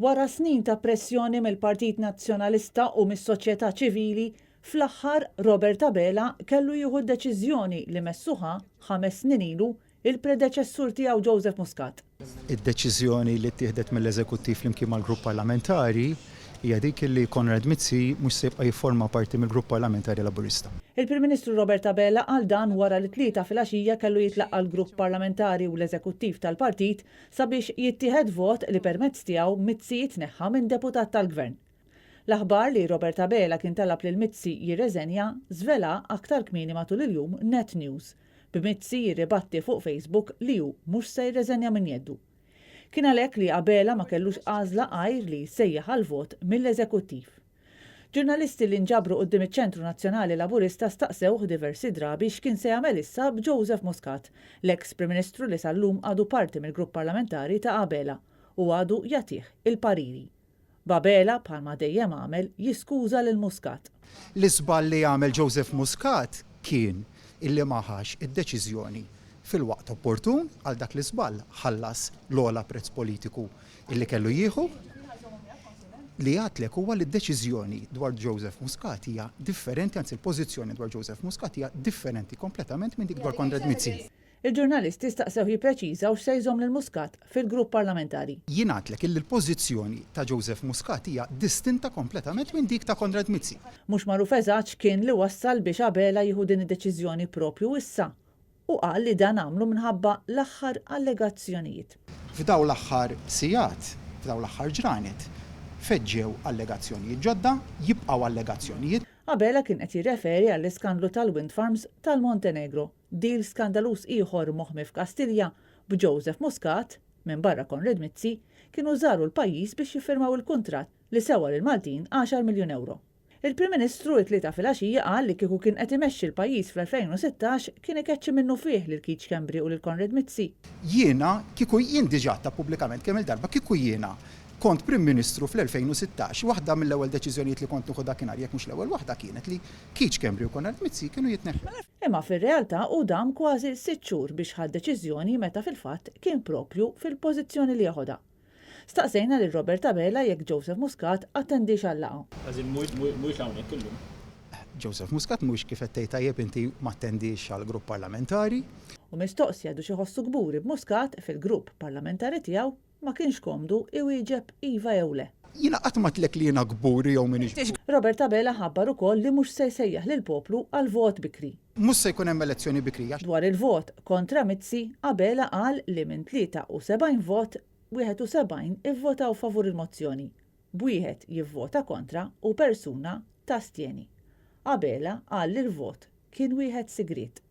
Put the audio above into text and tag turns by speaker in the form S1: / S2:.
S1: Wara snin ta' pressjoni mill-Partit Nazzjonalista u mis-soċjetà ċivili, fl-aħħar Robert Abela kellu jieħu deċiżjoni li messuha 5 snin ilu il-predeċessur tiegħu Joseph Muscat.
S2: Id-deċiżjoni li ttieħdet mill-Eżekuttiv flimkien mal-Grupp Parlamentari hija dik li Konrad Mizzi mhux se jibqa' jifforma parti mill-Grupp Parlamentari Laburista.
S1: Il-Prim Ministru Robert Abela qal dan wara li 3 filgħaxija kellu jitlaqqa l-Grupp Parlamentari u l-Eżekuttiv tal-Partit sabiex jittieħed vot li permezz tiegħu Mizzi jitneħħa minn deputat tal-Gvern. L-aħbar li Robert Abela kien talab lil Mizzi jirreżenja żvela aktar kmieni matul il-jum Net News, b'Mizzi jirribatti fuq Facebook li hu mhux se jirreżenja minn jeddu. Kien għalhekk li Abela ma kellux għażla għajr li jsejjaħ għal vot mill-Eżekuttiv. Ġurnalisti li nġabru quddiem iċ-Ċentru Nazzjonali Laburista staqsewh diversi drabi x'kien se jagħmel issa b'Joseph Muscat, l-eks Prim Ministru li sal-lum għadu parti mill-Grupp Parlamentari ta' Abela u għadu jagħtih il-pariri. B'Abela bħalma dejjem għamel jiskuża lil Muscat.
S2: L-iżball li għamel Joseph Muscat kien illi ma ħax id-deċiżjoni fil-waqt opportun għal dak l-iżball ħallas l-ogħla prezz politiku illi kellu jieħu li għatlek huwa li d-deċiżjoni dwar Joseph Muscat hija differenti, anzi l-pożizzjoni dwar Joseph Muscat hija differenti kompletament minn dik dwar Konrad Mizzi.
S1: Il-ġurnalisti staqsew jippreċiżaw x'se jżomm lil Muscat fil-Grupp Parlamentari.
S2: Jien għatlek illi l-pożizzjoni ta' Joseph Muscat hija distinta kompletament minn dik ta' Konrad Mizzi.
S1: Mhux magħruf eżatt kien li wassal biex Abela jieħu din id-deċiżjoni propju issa u qal li dan għamlu minħabba l-aħħar allegazzjonijiet.
S2: F'daw l-aħħar sigħat, f'daw l-aħħar ġranet, feġġew allegazzjonijiet ġodda, jibqgħu allegazzjonijiet.
S1: Abela kien qed jirreferi għall-iskandlu tal-Wind Farms tal-Montenegro, deal skandalus ieħor moħħmi f'Kastilja b'Joseph Muscat minn barra Konrad Mizzi kienu żaru l-pajjiż biex jiffirmaw il-kuntratt li sewa lil Maltin 10 miljun euro. Il-Prim Ministru it-3 filgħaxija qal li kieku kien qed imexxi l-pajjiż fl-2016 kien ikeċċi minnu fih lil Keith Schembri u lil Konrad Mizzi.
S2: Jiena kieku jien diġà ta' pubblikament kemm il-darba kieku jiena kont Prim Ministru fl-2016, waħda mill-ewwel deċiżjonijiet li kont nieħu dakinhar jekk mhux l-ewwel waħda kienet li Keith Schembri u Konrad Mizzi kienu jitneħħu.
S1: Imma fir-realtà u dam kważi 6 xhur biex ħadd deċiżjoni meta fil-fatt kien propju fil-pożizzjoni li jaħodha. Staqsejna lil Robert Abela jekk Joseph Muscat attendix għall-laqgħa.
S3: Mhux hawnhekk illum.
S2: Joseph Muscat mhux kif qed tgħid tajjeb inti ma attendix għall-Grupp Parlamentari.
S1: U mistoqsija du xi ħossu gburi b'Muscat fil-Grupp Parlamentari tiegħu ma kienx komdu iwieġeb iva jew le.
S2: Jiena qatt ma tlek li jiena gburi jew minix.
S1: Robert Abela ħabbar ukoll li mhux se jsejjaħ lill-poplu għal vot bikri.
S2: Mhux se jkun hemm elezzjoni bikrija.
S1: Dwar il-vot kontra Mizzi, Abela qal li minn 73 vot 71 ivvotaw favur il-mozzjoni, b'wieħed jivvota kontra u persuna tastjeni. Abela qal li l-vot kien wieħed sigriet.